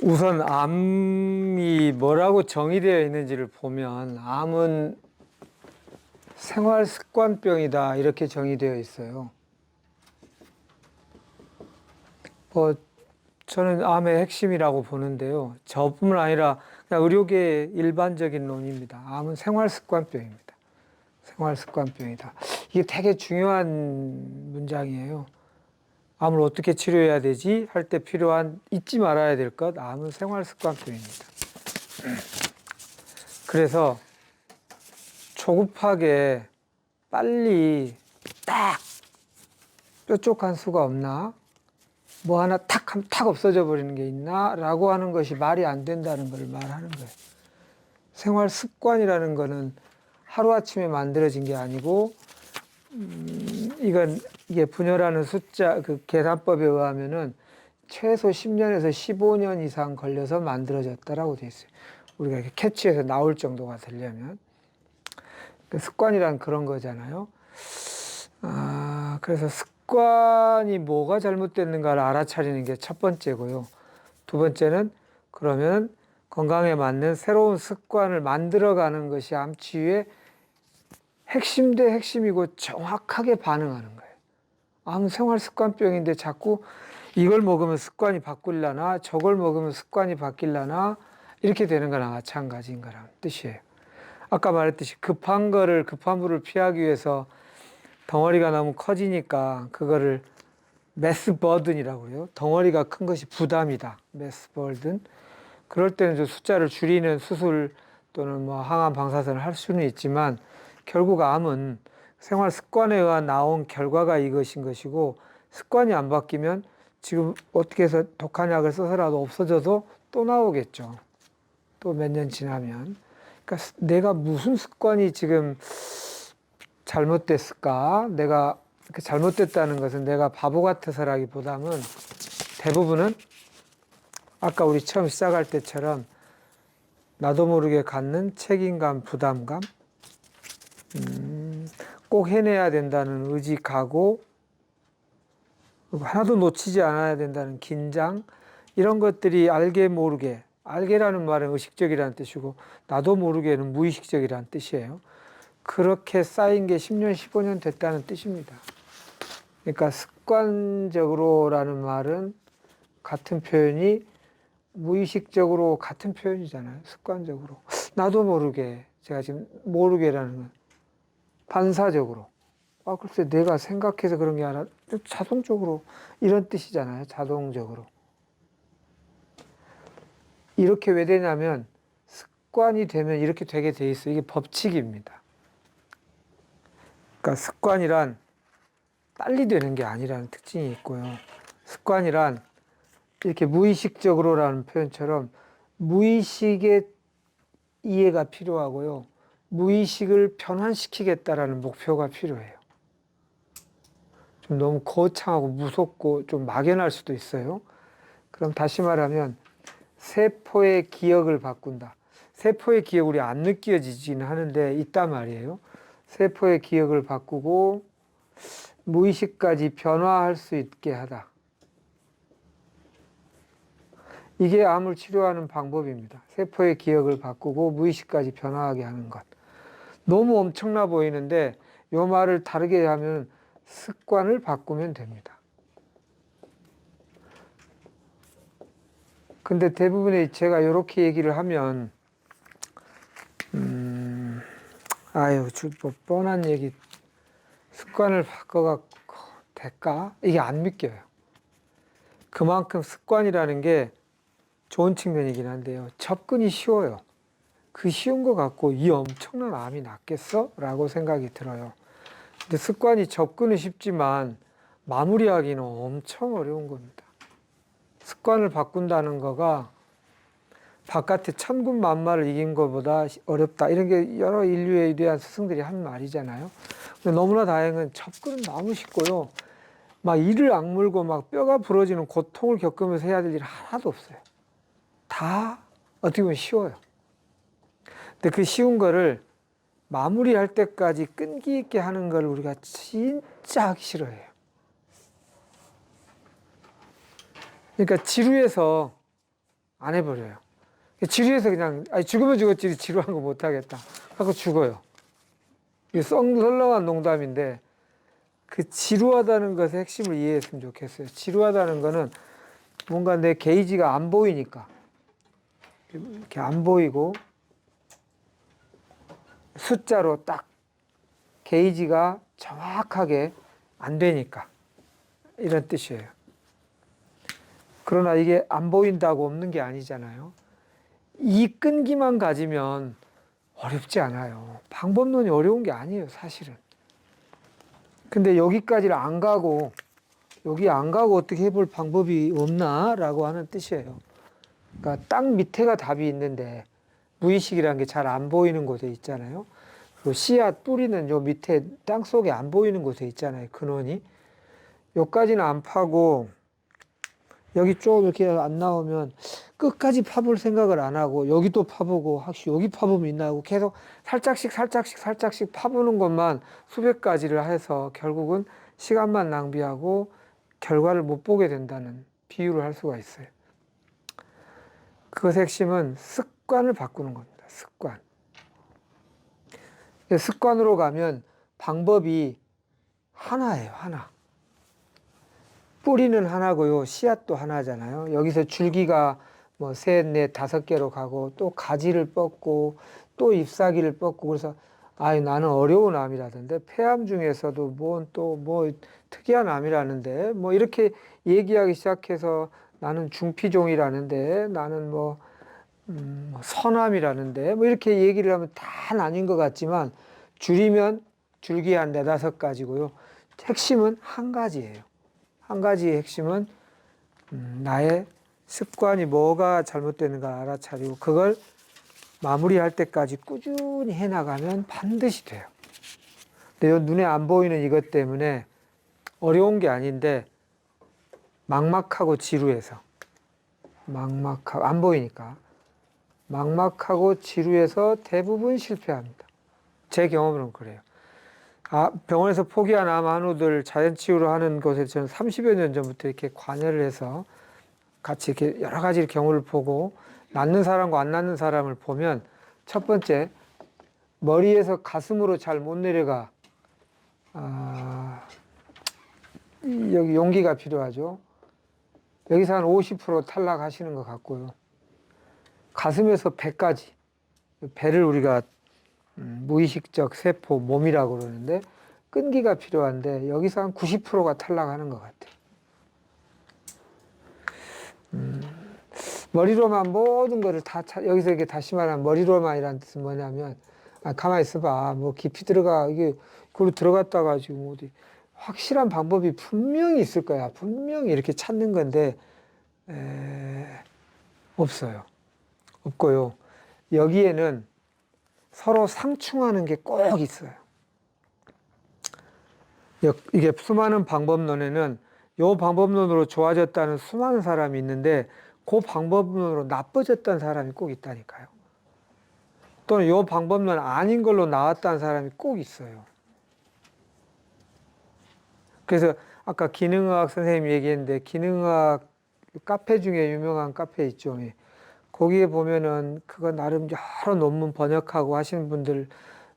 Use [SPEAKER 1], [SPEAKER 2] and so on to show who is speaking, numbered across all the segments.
[SPEAKER 1] 우선 암이 뭐라고 정의되어 있는지를 보면 암은 생활습관병이다 이렇게 정의되어 있어요. 뭐 저는 암의 핵심이라고 보는데요. 저뿐만 아니라 그냥 의료계의 일반적인 논의입니다. 암은 생활습관병입니다. 생활습관병이다. 이게 되게 중요한 문장이에요. 암을 어떻게 치료해야 되지? 할 때 필요한 잊지 말아야 될 것, 암은 생활습관병입니다. 그래서 조급하게 빨리 딱 뾰족한 수가 없나? 뭐 하나 탁 하면 탁 없어져 버리는 게 있나? 라고 하는 것이 말이 안 된다는 걸 말하는 거예요. 생활 습관이라는 거는 하루아침에 만들어진 게 아니고, 이게 분열하는 숫자, 그 계산법에 의하면은 최소 10년에서 15년 이상 걸려서 만들어졌다라고 돼 있어요. 우리가 이렇게 캐치해서 나올 정도가 되려면. 그 습관이란 그런 거잖아요. 그래서 습관이 뭐가 잘못됐는가를 알아차리는 게 첫 번째고요. 두 번째는 그러면 건강에 맞는 새로운 습관을 만들어가는 것이 암 치유의 핵심 대 핵심이고 정확하게 반응하는 거예요. 암 생활 습관병인데 자꾸 이걸 먹으면 습관이 바뀌려나 저걸 먹으면 습관이 바뀌려나 이렇게 되는 거나 마찬가지인 거라는 뜻이에요. 아까 말했듯이 급한 물을 피하기 위해서 덩어리가 너무 커지니까 그거를 매스 버든이라고 해요. 덩어리가 큰 것이 부담이다. 매스 버든. 그럴 때는 좀 숫자를 줄이는 수술 또는 뭐 항암 방사선을 할 수는 있지만 결국 암은 생활 습관에 의한 나온 결과가 이것인 것이고 습관이 안 바뀌면 지금 어떻게 해서 독한 약을 써서라도 없어져도 또 나오겠죠. 또 몇 년 지나면. 그러니까 내가 무슨 습관이 지금 잘못됐을까? 내가 잘못됐다는 것은 내가 바보 같아서라기보다는 대부분은 아까 우리 처음 시작할 때처럼 나도 모르게 갖는 책임감, 부담감, 꼭 해내야 된다는 의지, 각오, 하나도 놓치지 않아야 된다는 긴장, 이런 것들이 알게 모르게, 알게라는 말은 의식적이라는 뜻이고 나도 모르게는 무의식적이라는 뜻이에요. 그렇게 쌓인 게 10년, 15년 됐다는 뜻입니다. 그러니까 습관적으로라는 말은 같은 표현이 무의식적으로 같은 표현이잖아요. 습관적으로. 나도 모르게, 제가 지금 모르게라는 건 반사적으로. 글쎄 내가 생각해서 그런 게 아니라 자동적으로 이런 뜻이잖아요. 자동적으로. 이렇게 왜 되냐면 습관이 되면 이렇게 되게 돼 있어요. 이게 법칙입니다. 그러니까 습관이란 빨리 되는 게 아니라는 특징이 있고요. 습관이란 이렇게 무의식적으로라는 표현처럼 무의식의 이해가 필요하고요. 무의식을 변환시키겠다라는 목표가 필요해요. 좀 너무 거창하고 무섭고 좀 막연할 수도 있어요. 그럼 다시 말하면 세포의 기억을 바꾼다. 세포의 기억이 안 느껴지지는 하는데 있단 말이에요. 세포의 기억을 바꾸고 무의식까지 변화할 수 있게 하다. 이게 암을 치료하는 방법입니다. 세포의 기억을 바꾸고 무의식까지 변화하게 하는 것. 너무 엄청나 보이는데 이 말을 다르게 하면 습관을 바꾸면 됩니다. 근데 대부분의 제가 이렇게 얘기를 하면 뭐 뻔한 얘기 습관을 바꿔갖고 될까? 이게 안 믿겨요. 그만큼 습관이라는 게 좋은 측면이긴 한데요. 접근이 쉬워요. 그 쉬운 거 갖고 이 엄청난 암이 낫겠어? 라고 생각이 들어요. 근데 습관이 접근은 쉽지만 마무리하기는 엄청 어려운 겁니다. 습관을 바꾼다는 거가 바깥에 천군만마를 이긴 것보다 어렵다. 이런 게 여러 인류에 대한 스승들이 한 말이잖아요. 근데 너무나 다행은 접근은 너무 쉽고요. 막 이를 악물고 막 뼈가 부러지는 고통을 겪으면서 해야 될 일 하나도 없어요. 다 어떻게 보면 쉬워요. 근데 그 쉬운 거를 마무리할 때까지 끈기 있게 하는 걸 우리가 진짜 하기 싫어해요. 그러니까 지루해서 안 해버려요. 지루해서 그냥, 아니, 죽으면 죽었지, 지루한 거 못하겠다 하고 죽어요. 이게 썰렁한 농담인데, 그 지루하다는 것의 핵심을 이해했으면 좋겠어요. 지루하다는 거는 뭔가 내 게이지가 안 보이니까. 이렇게 안 보이고, 숫자로 딱 게이지가 정확하게 안 되니까. 이런 뜻이에요. 그러나 이게 안 보인다고 없는 게 아니잖아요. 이 끈기만 가지면 어렵지 않아요. 방법론이 어려운 게 아니에요, 사실은. 근데 여기까지를 안 가고, 여기 안 가고 어떻게 해볼 방법이 없나라고 하는 뜻이에요. 그러니까 땅 밑에가 답이 있는데, 무의식이라는 게 잘 안 보이는 곳에 있잖아요. 그리고 씨앗 뿌리는 요 밑에 땅 속에 안 보이는 곳에 있잖아요, 근원이. 여기까지는 안 파고, 여기 쭉 이렇게 안 나오면 끝까지 파볼 생각을 안 하고 여기도 파보고 혹시 여기 파보면 있나 하고 계속 살짝씩 파보는 것만 수백 가지를 해서 결국은 시간만 낭비하고 결과를 못 보게 된다는 비유를 할 수가 있어요. 그것의 핵심은 습관을 바꾸는 겁니다. 습관. 습관으로 가면 방법이 하나예요. 하나. 뿌리는 하나고요. 씨앗도 하나잖아요. 여기서 줄기가 뭐 셋, 넷, 5개로 가고 또 가지를 뻗고 또 잎사귀를 뻗고 그래서 아이 나는 어려운 암이라던데 폐암 중에서도 뭐 특이한 암이라는데 뭐 이렇게 얘기하기 시작해서 나는 중피종이라는데 나는 뭐 선암이라는데 뭐 이렇게 얘기를 하면 다 나뉜 것 같지만 줄이면 줄기 한 4-5가지고요. 핵심은 한 가지예요. 한 가지의 핵심은 나의 습관이 뭐가 잘못되는가 알아차리고 그걸 마무리할 때까지 꾸준히 해나가면 반드시 돼요. 근데 눈에 안 보이는 이것 때문에 어려운 게 아닌데 막막하고 지루해서 막막하고 안 보이니까 막막하고 지루해서 대부분 실패합니다. 제 경험으로는 그래요. 병원에서 포기한 암 환우들 자연치유를 하는 곳에 저는 30여 년 전부터 이렇게 관여를 해서 같이 이렇게 여러 가지 경우를 보고 낫는 사람과 안 낫는 사람을 보면 첫 번째, 머리에서 가슴으로 잘 못 내려가. 여기 용기가 필요하죠. 여기서 한 50% 탈락하시는 것 같고요. 가슴에서 배까지. 배를 우리가 무의식적 세포, 몸이라고 그러는데 끈기가 필요한데 여기서 한 90%가 탈락하는 것 같아요. 머리로만 모든 거를 다 여기서 이게 다시 말하면 머리로만이라는 뜻은 뭐냐면 가만히 있어봐 뭐 깊이 들어가 이게 그로 들어갔다 가지고 어디 확실한 방법이 분명히 있을 거야. 분명히 이렇게 찾는 건데 없어요. 없고요. 여기에는 서로 상충하는 게 꼭 있어요. 이게 수많은 방법론에는 요 방법론으로 좋아졌다는 수많은 사람이 있는데 그 방법론으로 나빠졌다는 사람이 꼭 있다니까요. 또는 요 방법론 아닌 걸로 나왔다는 사람이 꼭 있어요. 그래서 아까 기능의학 선생님이 얘기했는데 기능의학 카페 중에 유명한 카페 있죠. 거기에 보면은 그거 나름 여러 논문 번역하고 하시는 분들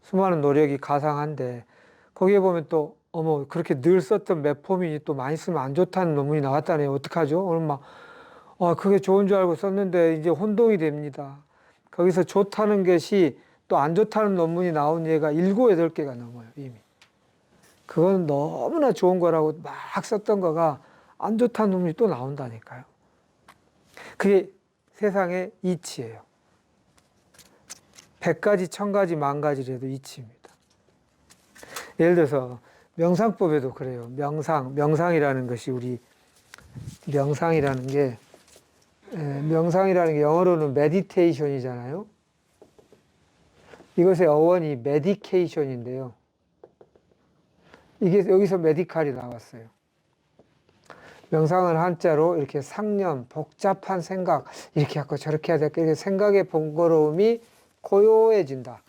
[SPEAKER 1] 수많은 노력이 가상한데 거기에 보면 또 어머 그렇게 늘 썼던 메포민이 또 많이 쓰면 안 좋다는 논문이 나왔다네요. 어떡하죠? 오늘 막 그게 좋은 줄 알고 썼는데 이제 혼동이 됩니다. 거기서 좋다는 것이 또 안 좋다는 논문이 나온 예가 7, 8개가 넘어요, 이미. 그건 너무나 좋은 거라고 막 썼던 거가 안 좋다는 논문이 또 나온다니까요. 그게 세상의 이치예요. 100가지, 1000가지, 10,000가지라도 이치입니다. 예를 들어서 명상법에도 그래요. 명상이라는 것이 명상이라는 게 영어로는 메디테이션이잖아요. 이것의 어원이 메디케이션인데요. 이게 여기서 메디칼이 나왔어요. 명상은 한자로 이렇게 상념, 복잡한 생각, 이렇게 하고 저렇게 해야 될까, 생각의 번거로움이 고요해진다.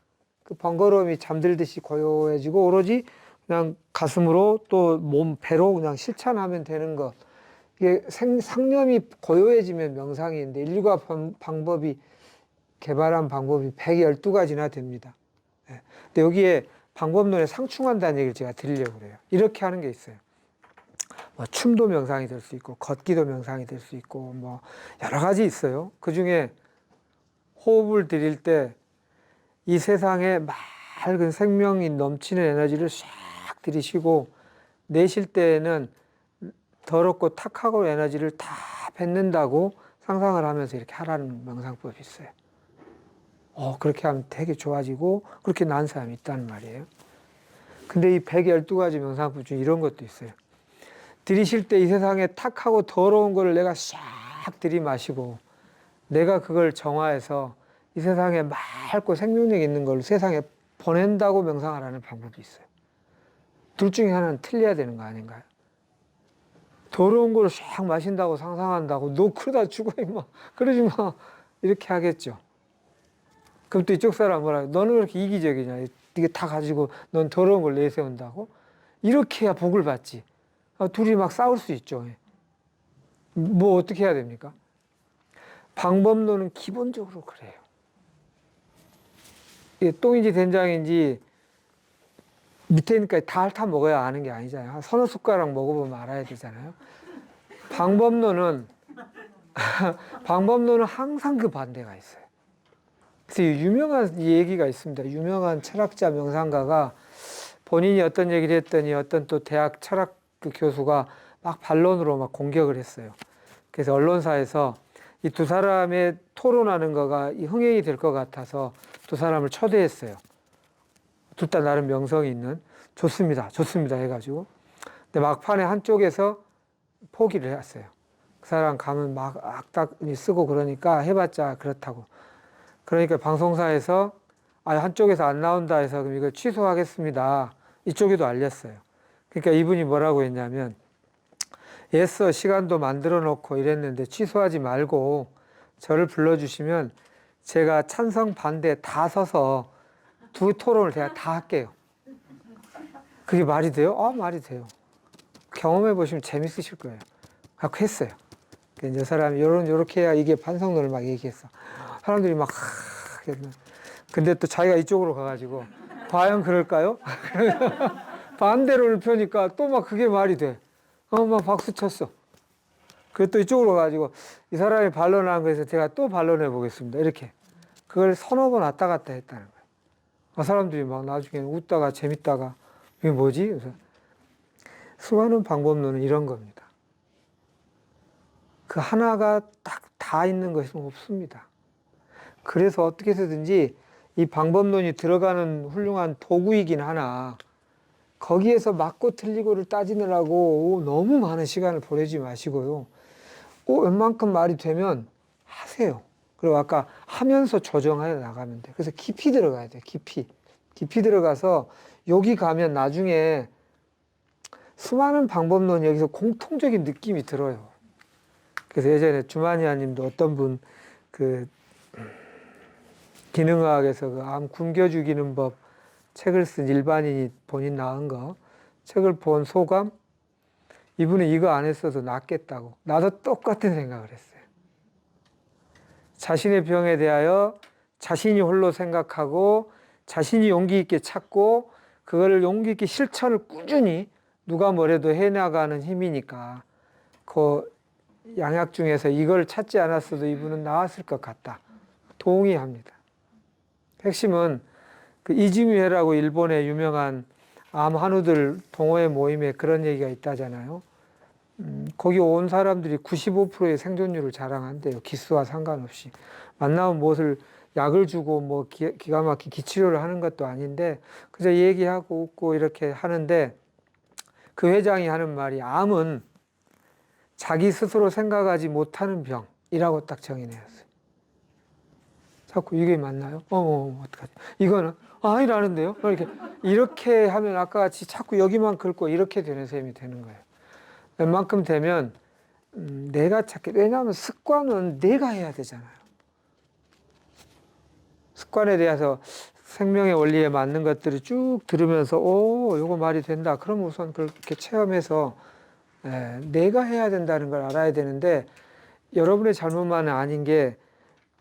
[SPEAKER 1] 그 번거로움이 잠들듯이 고요해지고 오로지 그냥 가슴으로 또 배로 그냥 실천하면 되는 것. 이게 상념이 고요해지면 명상인데 인류가 방법이 개발한 방법이 112가지나 됩니다. 예. 근데 여기에 방법론에 상충한다는 얘기를 제가 드리려고 그래요. 이렇게 하는 게 있어요. 뭐 춤도 명상이 될 수 있고 걷기도 명상이 될 수 있고 뭐 여러 가지 있어요. 그중에 호흡을 들일 때 이 세상에 맑은 생명이 넘치는 에너지를 싹 들이쉬고 내쉴 때에는 더럽고 탁하고 에너지를 다 뱉는다고 상상을 하면서 이렇게 하라는 명상법이 있어요. 그렇게 하면 되게 좋아지고 그렇게 난 사람이 있다는 말이에요. 근데 이 112가지 명상법 중에 이런 것도 있어요. 들이쉴 때 이 세상에 탁하고 더러운 거를 내가 싹 들이마시고 내가 그걸 정화해서 이 세상에 맑고 생명력 있는 걸 세상에 보낸다고 명상하라는 방법이 있어요. 둘 중에 하나는 틀려야 되는 거 아닌가요? 더러운 걸 싹 마신다고 상상한다고 너 그러다 죽어 임마 그러지 마 이렇게 하겠죠. 그럼 또 이쪽 사람 뭐라 너는 왜 이렇게 이기적이냐 이게 다 가지고 넌 더러운 걸 내세운다고 이렇게 해야 복을 받지. 둘이 막 싸울 수 있죠. 뭐 어떻게 해야 됩니까? 방법론은 기본적으로 그래요. 이게 똥인지 된장인지 밑에 있으니까 다 핥아 먹어야 아는 게 아니잖아요. 한 서너 숟가락 먹어보면 알아야 되잖아요. 방법론은 방법론은 항상 그 반대가 있어요. 그래서 유명한 얘기가 있습니다. 유명한 철학자 명상가가 본인이 어떤 얘기를 했더니 어떤 또 대학 철학 그 교수가 막 반론으로 막 공격을 했어요. 그래서 언론사에서 이 두 사람의 토론하는 거가 흥행이 될 것 같아서 두 사람을 초대했어요. 둘 다 나름 명성이 있는 좋습니다. 좋습니다 해가지고 근데 막판에 한쪽에서 포기를 했어요. 그 사람 가면 막 악담이 쓰고 그러니까 해봤자 그렇다고. 그러니까 방송사에서 한쪽에서 안 나온다 해서 그럼 이거 취소하겠습니다. 이쪽에도 알렸어요. 그러니까 이분이 뭐라고 했냐면 애써 시간도 만들어 놓고 이랬는데 취소하지 말고 저를 불러주시면 제가 찬성 반대 다 서서 두 토론을 제가 다 할게요. 그게 말이 돼요? 말이 돼요. 경험해 보시면 재밌으실 거예요. 갖고 했어요. 이제 사람이 요렇게 해야 이게 반성론을 막 얘기했어. 사람들이 막 근데 또 자기가 이쪽으로 가가지고 과연 그럴까요? 반대로를 펴니까 또 막 그게 말이 돼. 막 박수 쳤어. 그리고 또 이쪽으로 가가지고 이 사람이 반론한 거에서 제가 또 반론해 보겠습니다. 이렇게. 그걸 서너 번 왔다 갔다 했다는 거예요. 사람들이 막 나중에는 웃다가 재밌다가 이게 뭐지? 그래서 수많은 방법론은 이런 겁니다. 그 하나가 딱 다 있는 것은 없습니다. 그래서 어떻게 해서든지 이 방법론이 들어가는 훌륭한 도구이긴 하나 거기에서 맞고 틀리고를 따지느라고 너무 많은 시간을 보내지 마시고요. 웬만큼 말이 되면 하세요. 그리고 아까 하면서 조정해 나가면 돼요. 그래서 깊이 들어가야 돼요. 깊이 들어가서 여기 가면 나중에 수많은 방법론이 여기서 공통적인 느낌이 들어요. 그래서 예전에 주마니아 님도 어떤 분 기능의학에서 그 암 굶겨 죽이는 법 책을 쓴 일반인이 본인 낳은 거 책을 본 소감 이분은 이거 안 했어도 낫겠다고 나도 똑같은 생각을 했어요. 자신의 병에 대하여 자신이 홀로 생각하고 자신이 용기 있게 찾고 그거를 용기 있게 실천을 꾸준히 누가 뭐래도 해나가는 힘이니까 그 양약 중에서 이걸 찾지 않았어도 이분은 나았을 것 같다. 동의합니다. 핵심은 그 이즈미회라고 일본의 유명한 암 한우들 동호회 모임에 그런 얘기가 있다잖아요. 거기 온 사람들이 95%의 생존율을 자랑한대요. 기수와 상관없이. 만나면 무엇을 약을 주고 뭐 기가 막히게 기치료를 하는 것도 아닌데 그저 얘기하고 웃고 이렇게 하는데 그 회장이 하는 말이 암은 자기 스스로 생각하지 못하는 병이라고 딱 정의내었어요. 자꾸 이게 맞나요? 어떡하지? 이거는 아니라는데요? 이렇게 하면 아까 같이 자꾸 여기만 긁고 이렇게 되는 셈이 되는 거예요. 웬만큼 되면 내가 찾게 왜냐하면 습관은 내가 해야 되잖아요. 습관에 대해서 생명의 원리에 맞는 것들을 쭉 들으면서 요거 말이 된다. 그럼 우선 그렇게 체험해서 내가 해야 된다는 걸 알아야 되는데 여러분의 잘못만은 아닌 게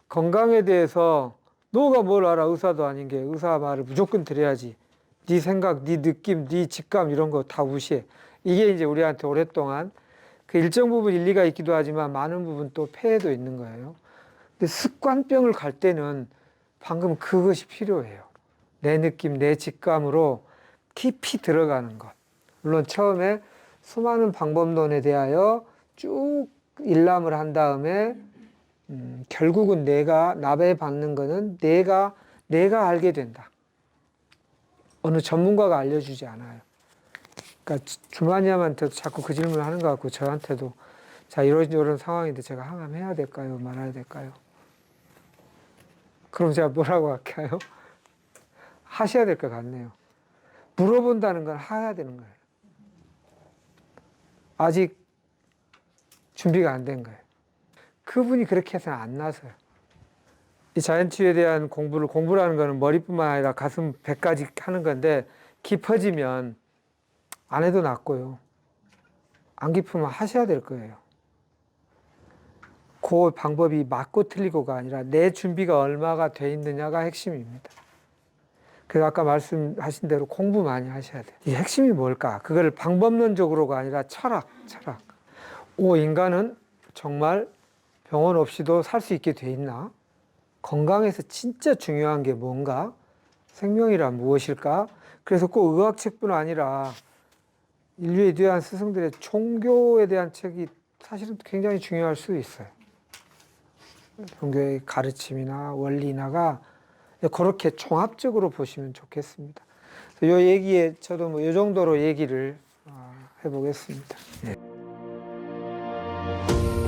[SPEAKER 1] 건강에 대해서 너가 뭘 알아? 의사도 아닌 게 의사 말을 무조건 들어야지. 네 생각, 네 느낌, 네 직감 이런 거 다 무시해. 이게 이제 우리한테 오랫동안 그 일정 부분 일리가 있기도 하지만 많은 부분 또 폐해도 있는 거예요. 근데 습관병을 갈 때는 방금 그것이 필요해요. 내 느낌, 내 직감으로 깊이 들어가는 것. 물론 처음에 수많은 방법론에 대하여 쭉 일람을 한 다음에 결국은 내가 나배받는 거는 내가 알게 된다. 어느 전문가가 알려주지 않아요. 그러니까 주마니아한테도 자꾸 그 질문을 하는 것 같고 저한테도 자 이런 상황인데 제가 항암해야 될까요? 말아야 될까요? 그럼 제가 뭐라고 할까요? 하셔야 될 것 같네요. 물어본다는 건 해야 되는 거예요. 아직 준비가 안 된 거예요. 그분이 그렇게 해서는 안 나서요. 이 자연치유에 대한 공부라는 거는 머리뿐만 아니라 가슴, 배까지 하는 건데 깊어지면 안 해도 낫고요. 안 깊으면 하셔야 될 거예요. 그 방법이 맞고 틀리고가 아니라 내 준비가 얼마가 돼 있느냐가 핵심입니다. 그래서 아까 말씀하신 대로 공부 많이 하셔야 돼요. 이 핵심이 뭘까? 그걸 방법론적으로가 아니라 철학. 인간은 정말 병원 없이도 살 수 있게 돼 있나? 건강에서 진짜 중요한 게 뭔가? 생명이란 무엇일까? 그래서 꼭 의학책뿐 아니라 인류에 대한 스승들의 종교에 대한 책이 사실은 굉장히 중요할 수 있어요. 종교의 가르침이나 원리나가 그렇게 종합적으로 보시면 좋겠습니다. 이 얘기에 저도 뭐 이 정도로 얘기를 해보겠습니다. 예.